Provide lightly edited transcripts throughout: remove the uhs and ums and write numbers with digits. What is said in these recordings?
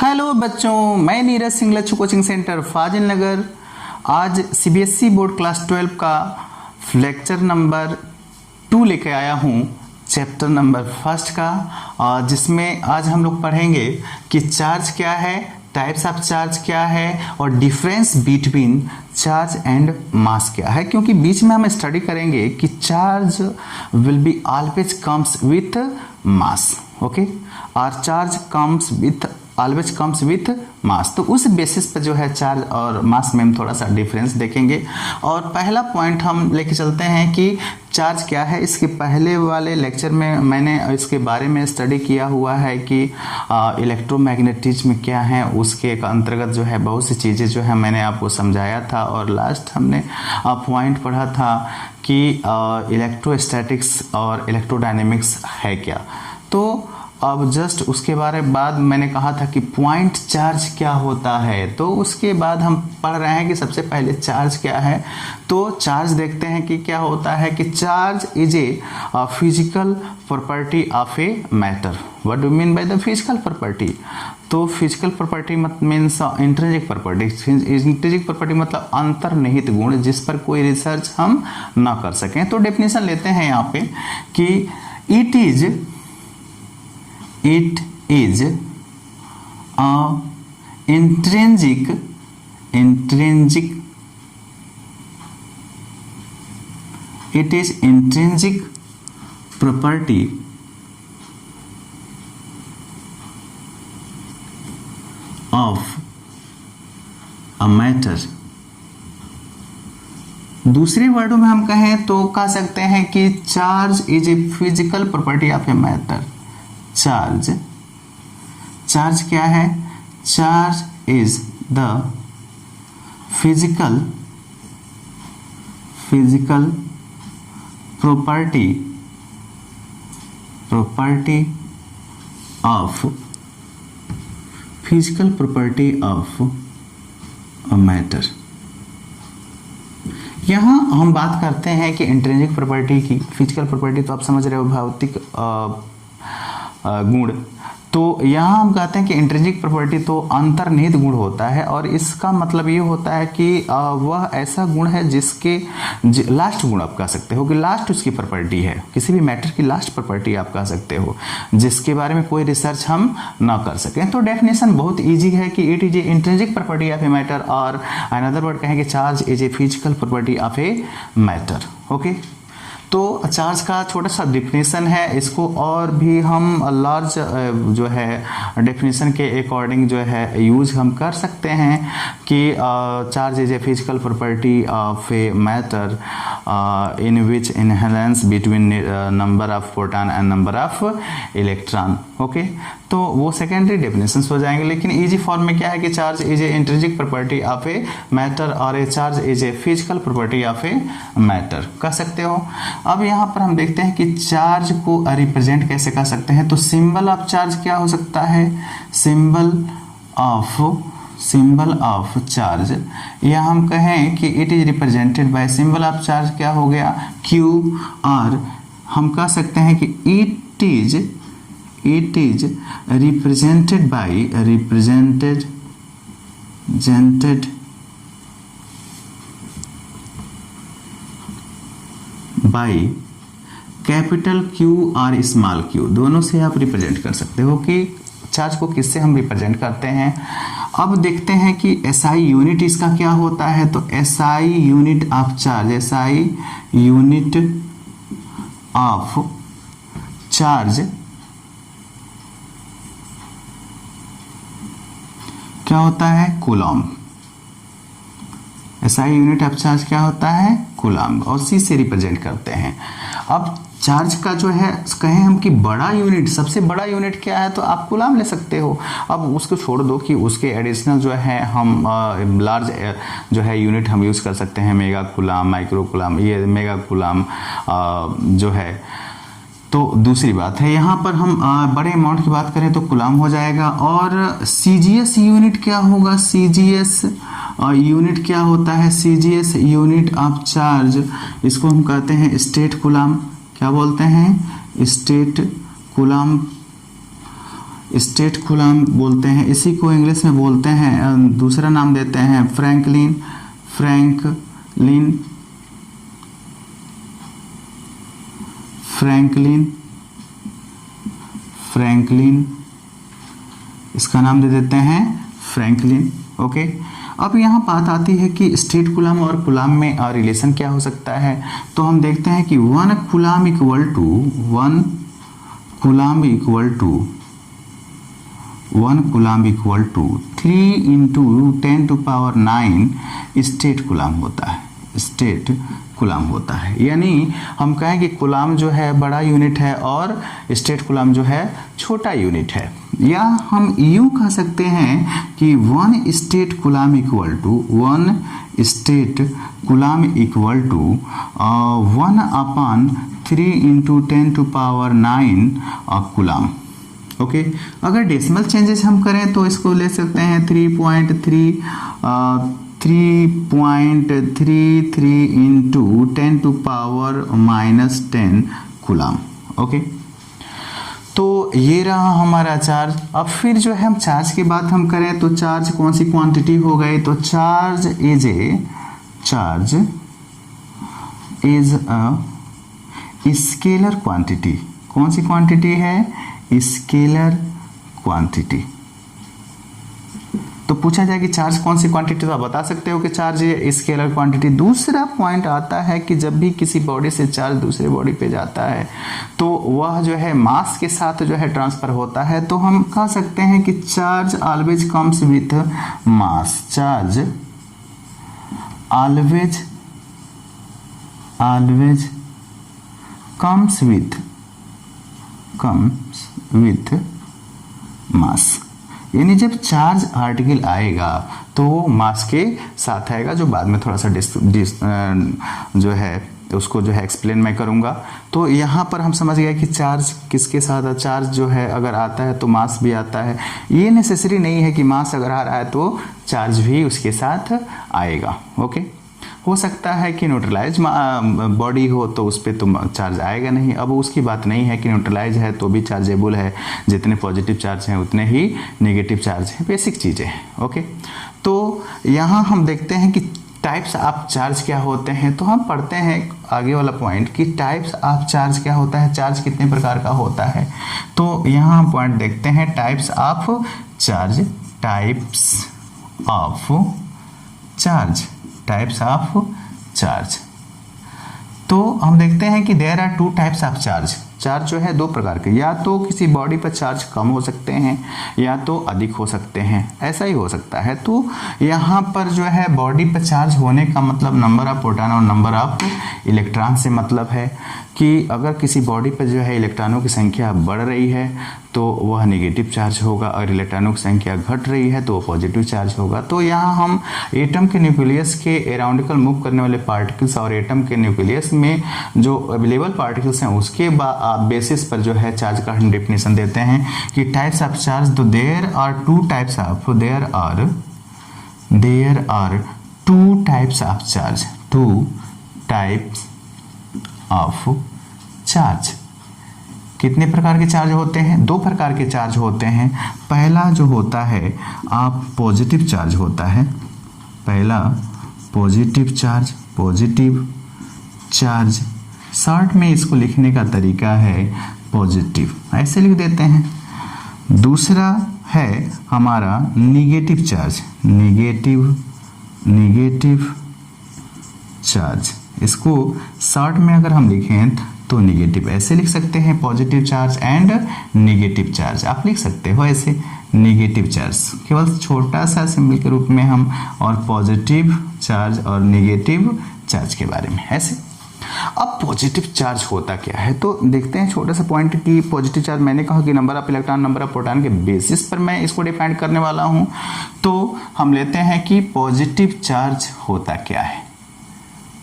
Hello बच्चों, मैं Neeraj Singh Lachhu coaching centre फाजिल नगर। आज सीबीएसई बोर्ड क्लास 12 का लेक्चर नंबर 2 लेके आया हूँ, चैप्टर नंबर 1 का, जिसमें आज हम लोग पढ़ेंगे कि चार्ज क्या है, टाइप्स ऑफ चार्ज क्या है और difference between charge and mass क्या है। क्योंकि बीच में हम स्टडी करेंगे कि charge will be always comes with mass, okay, और charge comes with always comes with mass. तो उस बेसिस पर जो है चार्ज और मास में हम थोड़ा सा डिफरेंस देखेंगे। और पहला पॉइंट हम लेके चलते हैं कि चार्ज क्या है। इसके पहले वाले लेक्चर में मैंने इसके बारे में स्टडी किया हुआ है कि इलेक्ट्रोमैग्नेटिज्म क्या है, उसके अंतर्गत जो है बहुत सी चीज़ें जो है मैंने आपको समझाया था। और लास्ट हमने पॉइंट पढ़ा था कि इलेक्ट्रोस्टैटिक्स और इलेक्ट्रोडायनेमिक्स है क्या। तो अब जस्ट उसके बारे बाद मैंने कहा था कि पॉइंट चार्ज क्या होता है। तो उसके बाद हम पढ़ रहे हैं कि सबसे पहले चार्ज क्या है। तो चार्ज देखते हैं कि क्या होता है कि charge is a physical property of a matter. What do mean by the physical property? तो physical property means intrinsic property. Intrinsic property मतलब अंतर्निहित गुण जिस पर कोई रिसर्च हम ना कर सकें। तो डेफिनेशन लेते हैं यहाँ पे कि it is a intrinsic property of a matter। दूसरे वर्डों में हम कहें तो कह सकते हैं कि charge is a physical property of a matter. Charge क्या है? Charge is the physical property of a matter. यहाँ हम बात करते हैं कि इंट्रिंसिक प्रॉपर्टी की। फिजिकल प्रॉपर्टी तो आप समझ रहे हो, भौतिक गुण। तो यहाँ हम कहते हैं कि इंट्रिंसिक प्रॉपर्टी तो अंतर्निहित गुण होता है। और इसका मतलब ये होता है कि वह ऐसा गुण है जिसके लास्ट गुण आप कह सकते हो कि लास्ट उसकी प्रॉपर्टी है, किसी भी मैटर की लास्ट प्रॉपर्टी आप कह सकते हो, जिसके बारे में कोई रिसर्च हम ना कर सकें। तो डेफिनेशन बहुत ईजी है कि it is a intrinsic property of a matter, और अनदर वर्ड कहेंगे charge is a physical property of a matter. Okay, तो चार्ज का छोटा सा डिफिनेशन है। इसको और भी हम लार्ज जो है डेफिनेशन के अकॉर्डिंग जो है यूज हम कर सकते हैं कि charge is a physical property of a matter in which imbalance between number of proton and number of electron. Okay, तो वो सेकेंडरी डेफिनेशंस हो जाएंगे। लेकिन इजी फॉर्म में क्या है कि charge is a intrinsic property of a matter और a charge is a physical property of a matter कह सकते हो। अब यहाँ पर हम देखते हैं कि चार्ज को रिप्रेजेंट कैसे कर सकते हैं। तो सिंबल ऑफ चार्ज क्या हो सकता है? सिंबल ऑफ चार्ज, या हम कहें कि it is represented by symbol of charge क्या हो गया? क्यू। और हम कह सकते हैं कि it is represented by capital Q और स्मॉल क्यू। दोनों से आप रिप्रेजेंट कर सकते हो कि चार्ज को किससे हम रिप्रेजेंट करते हैं। अब देखते हैं कि SI यूनिट इसका क्या होता है। तो SI unit of charge, SI unit of charge क्या होता है? Coulomb. SI unit of charge क्या होता है? कूलॉम्ब। और C से रिप्रेजेंट करते हैं। अब चार्ज का जो है कहें हम कि बड़ा यूनिट, सबसे बड़ा यूनिट क्या है, तो आप कूलॉम्ब ले सकते हो। अब उसको छोड़ दो कि उसके एडिशनल जो है हम लार्ज जो है यूनिट हम यूज़ कर सकते हैं, मेगा कूलॉम्ब, माइक्रो कूलॉम्ब, ये मेगा कूलॉम्ब जो है। तो दूसरी बात है, यहाँ पर हम बड़े अमाउंट की बात करें तो कूलॉम्ब हो जाएगा। और CGS यूनिट क्या होगा? CGS यूनिट क्या होता है? CGS यूनिट ऑफ चार्ज, इसको हम कहते हैं स्टेट कूलॉम्ब। क्या बोलते हैं? State coulomb. स्टेट कूलाम बोलते हैं। इसी को इंग्लिश में बोलते हैं, दूसरा नाम देते हैं फ्रैंकलिन इसका नाम दे देते हैं फ्रैंकलिन। ओके, अब यहाँ बात आती है कि स्टेट कूलाम और कूलाम में रिलेशन क्या हो सकता है। तो हम देखते हैं कि 1 coulomb equal to 3 into 10⁹ stat coulomb होता है। यानी हम कहें कि कूलाम जो है बड़ा यूनिट है और स्टेट कूलाम जो है छोटा यूनिट है। या हम यूं कह सकते हैं कि 1 stat coulomb equal to 1/3 into 10⁹ coulomb. Okay, अगर डेसिमल चेंजेस हम करें तो इसको ले सकते हैं 3.33 इंटू 10⁻⁻10 कूलाम। ओके, तो ये रहा हमारा चार्ज। अब फिर जो है हम चार्ज की बात हम करें तो चार्ज कौन सी क्वांटिटी हो गई, तो charge is a scalar quantity. कौन सी क्वांटिटी है, स्केलर क्वांटिटी। तो पूछा जाए कि चार्ज कौन सी क्वांटिटी, तो आप बता सकते हो कि चार्ज ये स्केलर क्वांटिटी। दूसरा पॉइंट आता है कि जब भी किसी बॉडी से चार्ज दूसरे बॉडी पे जाता है तो वह जो है मास के साथ जो है ट्रांसफर होता है। तो हम कह सकते हैं कि charge always comes with mass. Charge always comes with मास। यानी जब चार्ज आर्टिकल आएगा तो वो मास के साथ आएगा, जो बाद में थोड़ा सा जो है उसको जो है एक्सप्लेन मैं करूँगा। तो यहाँ पर हम समझ गए कि चार्ज किसके साथ है। चार्ज जो है अगर आता है तो मास भी आता है। ये नेसेसरी नहीं है कि मास अगर आ रहा है तो चार्ज भी उसके साथ आएगा। ओके, हो सकता है कि न्यूट्रलाइज बॉडी हो तो उस पर तो चार्ज आएगा नहीं। अब उसकी बात नहीं है कि न्यूट्रलाइज है तो भी चार्जेबल है, जितने पॉजिटिव चार्ज हैं उतने ही नेगेटिव चार्ज हैं, बेसिक चीज़ें हैं। ओके, तो यहाँ हम देखते हैं कि टाइप्स ऑफ चार्ज क्या होते हैं। तो हम पढ़ते हैं आगे वाला पॉइंट कि टाइप्स ऑफ चार्ज क्या होता है, चार्ज कितने प्रकार का होता है। तो यहाँ हम पॉइंट देखते हैं टाइप्स ऑफ चार्ज। तो हम देखते हैं कि there are 2 types of charge. Charge जो है 2 प्रकार के, या तो किसी बॉडी पर चार्ज कम हो सकते हैं या तो अधिक हो सकते हैं, ऐसा ही हो सकता है। तो यहाँ पर जो है बॉडी पर चार्ज होने का मतलब नंबर ऑफ प्रोटॉन और नंबर ऑफ इलेक्ट्रॉन से मतलब है कि अगर किसी बॉडी पर जो है इलेक्ट्रॉनों की संख्या बढ़ रही है तो वह नेगेटिव चार्ज होगा, और इलेक्ट्रॉनों की संख्या घट रही है तो वह पॉजिटिव चार्ज होगा। तो यहाँ हम एटम के न्यूक्लियस के एराउंडिकल मूव करने वाले पार्टिकल्स और एटम के न्यूक्लियस में जो अवेलेबल पार्टिकल्स हैं उसके बेसिस पर जो है चार्ज का हम डेफिनेशन देते हैं कि टाइप्स ऑफ चार्ज। तो there are 2 types of charge. 2 types of charge. कितने प्रकार के चार्ज होते हैं, 2 प्रकार के चार्ज होते हैं। पहला जो होता है आप पॉजिटिव चार्ज होता है, पहला पॉजिटिव चार्ज। शॉर्ट में इसको लिखने का तरीका है पॉजिटिव, ऐसे लिख देते हैं। दूसरा है हमारा निगेटिव चार्ज। इसको शॉर्ट में अगर हम लिखें तो निगेटिव ऐसे लिख सकते हैं, positive charge and negative charge आप लिख सकते हो ऐसे। निगेटिव चार्ज केवल छोटा सा सिंबल के रूप में हम, और पॉजिटिव चार्ज और निगेटिव चार्ज के बारे में ऐसे। अब पॉजिटिव चार्ज होता क्या है, तो देखते हैं छोटा सा पॉइंट कि पॉजिटिव चार्ज मैंने कहा कि number of electron number of proton के बेसिस पर मैं इसको डिफाइन करने वाला हूं। तो हम लेते हैं कि पॉजिटिव चार्ज होता क्या है।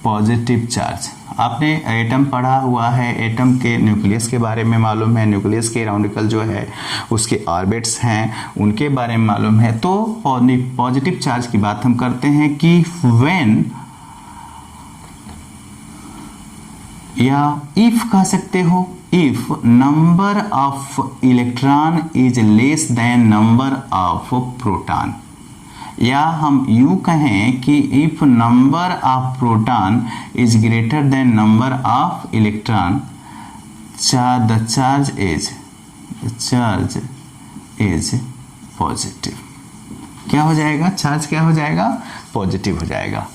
पॉजिटिव चार्ज आपने एटम पढ़ा हुआ है, एटम के न्यूक्लियस के बारे में मालूम है, न्यूक्लियस के राउंडिकल जो है उसके ऑर्बिट्स हैं उनके बारे में मालूम है। तो पॉजिटिव चार्ज की बात हम करते हैं कि व्हेन या इफ कह सकते हो, if number of electron is less than number of proton, या हम यूं कहें कि if number of proton is greater than number of electron, the charge is positive. क्या हो जाएगा? चार्ज क्या हो जाएगा? पॉजिटिव हो जाएगा.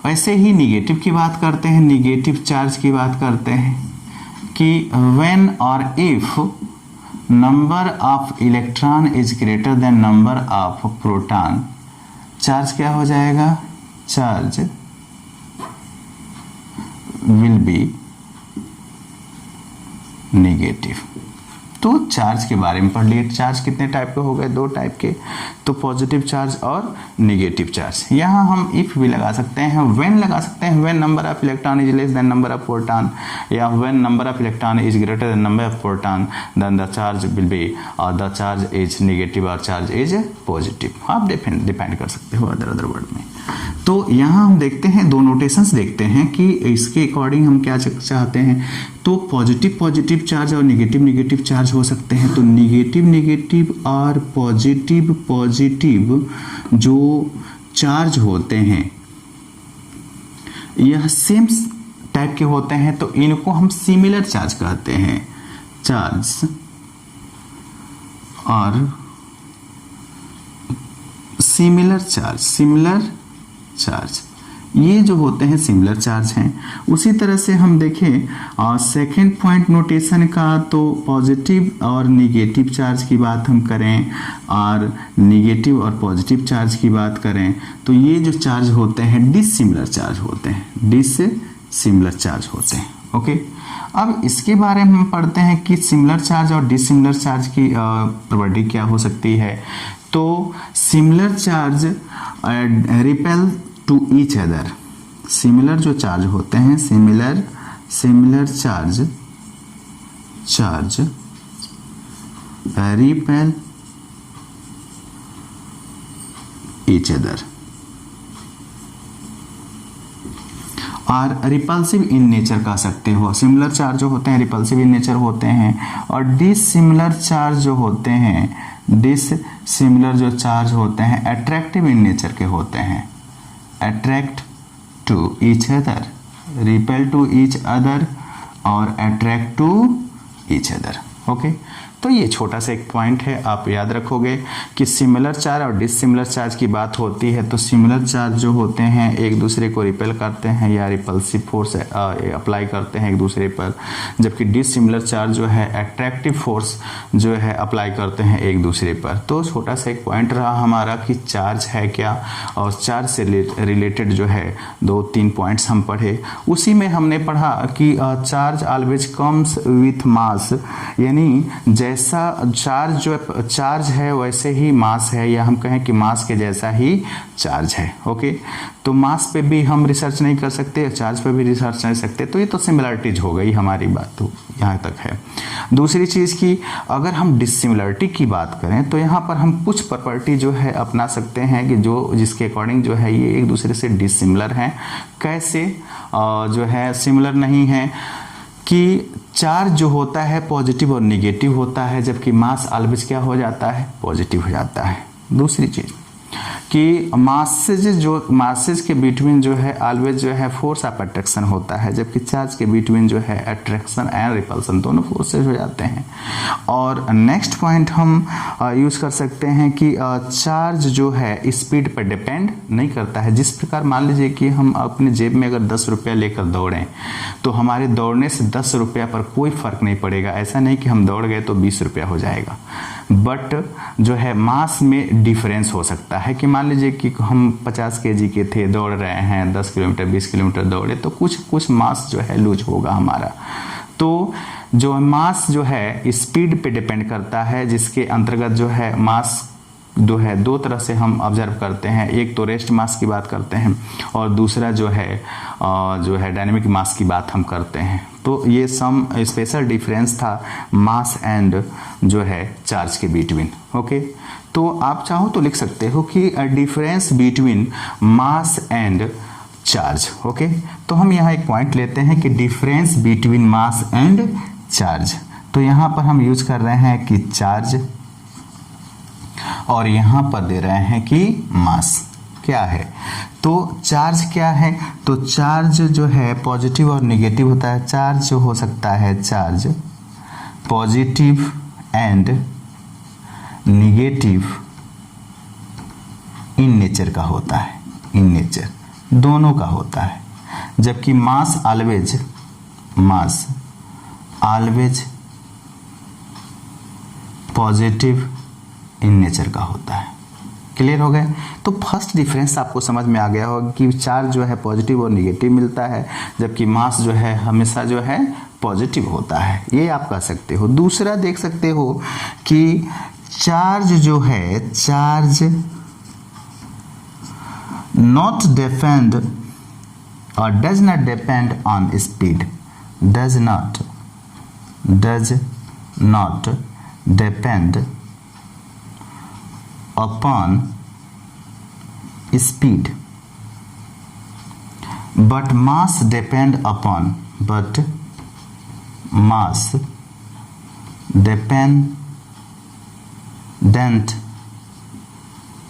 वैसे ही निगेटिव की बात करते हैं, निगेटिव चार्ज की बात करते हैं कि when or if number of electron is greater than number of proton, charge क्या हो जाएगा? Charge will be negative. तो चार्ज के बारे में पढ़ लिए. चार्ज कितने टाइप के हो गए? 2 टाइप के. तो पॉजिटिव चार्ज और नेगेटिव चार्ज. यहाँ हम इफ भी लगा सकते हैं, व्हेन लगा सकते हैं, when number of electron is less than number of proton, या when number of electron is greater than number of proton, then the charge will be the charge is negative और charge is positive. आप depend कर सकते हो other word में. तो यहाँ हम देखते हैं 2 नोटेशंस देखते हैं कि इसके अकॉर्डिंग हम क्या चाहते हैं. तो पॉजिटिव चार्ज और नेगेटिव चार्ज हो सकते हैं. तो नेगेटिव और पॉजिटिव जो चार्ज होते हैं यह सेम टाइप के होते हैं, तो इनको हम सिमिलर चार्ज कहते हैं. चार्ज और सिमिलर चार्ज ये जो होते हैं सिमिलर चार्ज हैं. उसी तरह से हम देखें सेकेंड पॉइंट नोटेशन का, तो पॉजिटिव और निगेटिव चार्ज की बात हम करें और निगेटिव और पॉजिटिव चार्ज की बात करें, तो ये जो चार्ज होते हैं डिसिमिलर चार्ज होते हैं. ओके. अब इसके बारे में हम पढ़ते हैं कि सिमिलर चार्ज और डिसिमिलर चार्ज की प्रॉपर्टी क्या हो सकती है. तो similar charge repel to each other. Similar जो चार्ज होते हैं, similar charge repel each other और रिपल्सिव इन नेचर कह सकते हो. सिमिलर चार्ज जो होते हैं रिपल्सिव इन नेचर होते हैं, और डिसिमिलर चार्ज जो होते हैं अट्रैक्टिव इन नेचर के होते हैं. Attract to each other, repel to each other और attract to each other. Okay. तो ये छोटा सा एक पॉइंट है, आप याद रखोगे कि सिमिलर चार्ज और डिसिमिलर चार्ज की बात होती है तो सिमिलर चार्ज जो होते हैं एक दूसरे को रिपेल करते हैं या रिपल्सिव फोर्स अप्लाई करते हैं एक दूसरे पर, जबकि डिसिमिलर चार्ज जो है अट्रैक्टिव फोर्स जो है अप्लाई करते हैं एक दूसरे पर. तो छोटा सा एक पॉइंट रहा हमारा कि चार्ज है क्या, और चार्ज से रिलेटेड जो है 2-3 पॉइंट्स हम पढ़े. उसी में हमने पढ़ा कि चार्ज ऑलवेज कम्स विथ मास, यानी जैसा चार्ज है वैसे ही मास है, या हम कहें कि मास के जैसा ही चार्ज है. ओके. तो मास पे भी हम रिसर्च नहीं कर सकते, चार्ज पे भी रिसर्च नहीं सकते. तो ये तो सिमिलरिटीज हो गई हमारी बात, तो यहाँ तक है. दूसरी चीज़ की अगर हम डिसिमिलरिटी की बात करें तो यहाँ पर हम कुछ प्रॉपर्टी जो है अपना सकते हैं कि जिसके अकॉर्डिंग जो है ये एक दूसरे से डिसिमिलर हैं. कैसे जो है सिमिलर नहीं है कि चार्ज जो होता है पॉजिटिव और निगेटिव होता है, जबकि मास ऑलवेज क्या हो जाता है? पॉजिटिव हो जाता है. दूसरी चीज कि मासेज के बिटवीन जो है ऑलवेज जो है फोर्स ऑफ अट्रैक्शन होता है, जबकि चार्ज के बिटवीन जो है अट्रैक्शन एंड रिपल्सन दोनों फोर्सेज हो जाते हैं. और नेक्स्ट पॉइंट हम यूज कर सकते हैं कि चार्ज जो है स्पीड पर डिपेंड नहीं करता है. जिस प्रकार मान लीजिए कि हम अपने जेब में अगर 10 रुपया लेकर दौड़ें तो हमारे दौड़ने से 10 रुपया पर कोई फर्क नहीं पड़ेगा. ऐसा नहीं कि हम दौड़ गए तो 20 रुपया हो जाएगा, बट जो है मास में डिफरेंस हो सकता है कि मान लीजिए कि हम 50 kg के थे, दौड़ रहे हैं 10 किलोमीटर 20 किलोमीटर दौड़े, तो कुछ मास जो है लूज होगा हमारा. तो जो मास जो है स्पीड पे डिपेंड करता है, जिसके अंतर्गत जो है मास जो है 2 तरह से हम ऑब्जर्व करते हैं. एक तो रेस्ट मास की बात करते हैं और दूसरा जो है डायनेमिक मास की बात हम करते हैं. तो ये सम स्पेशल डिफरेंस था मास एंड जो है चार्ज के बिटवीन. ओके. तो आप चाहो तो लिख सकते हो कि difference between mass and charge. Okay. तो हम यहाँ एक पॉइंट लेते हैं कि difference between mass and charge. तो यहाँ पर हम यूज कर रहे हैं कि चार्ज, और यहाँ पर दे रहे हैं कि मास क्या है। तो चार्ज क्या है, तो चार्ज जो है पॉजिटिव और निगेटिव होता है। चार्ज जो हो सकता है charge positive and negative in nature का होता है, इन नेचर दोनों का होता है। जबकि मास ऑलवेज पॉजिटिव इन नेचर का होता है। क्लियर हो गए। तो फर्स्ट डिफरेंस आपको समझ में आ गया होगा कि चार्ज जो है पॉजिटिव और निगेटिव मिलता है, जबकि मास जो है हमेशा जो है पॉजिटिव होता है। ये आप कह सकते हो। दूसरा देख सकते हो कि चार्ज जो है, charge not depend or does not depend on speed, does not depend upon speed, but mass depend upon, but mass dependent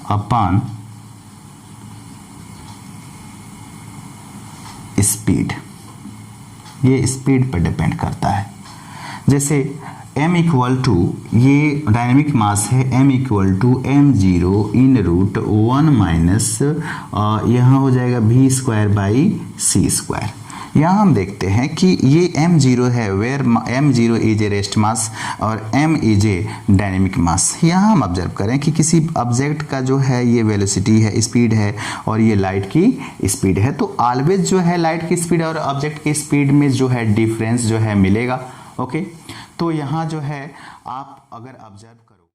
upon speed. ये स्पीड पर डिपेंड करता है। जैसे m इक्वल टू, ये डायनेमिक मास है, m equal to m0 in root 1 minus यहाँ हो जाएगा v square by c square. यहाँ हम देखते हैं कि ये m0 है, where m0 is a rest mass और m is a dynamic mass. यहाँ हम ऑब्जर्व करें कि किसी ऑब्जेक्ट का जो है ये वेलोसिटी है, स्पीड है, और ये लाइट की स्पीड है। तो ऑलवेज जो है लाइट की स्पीड और ऑब्जेक्ट की स्पीड में जो है डिफरेंस जो है मिलेगा। ओके, तो यहाँ जो है आप अगर ऑब्जर्व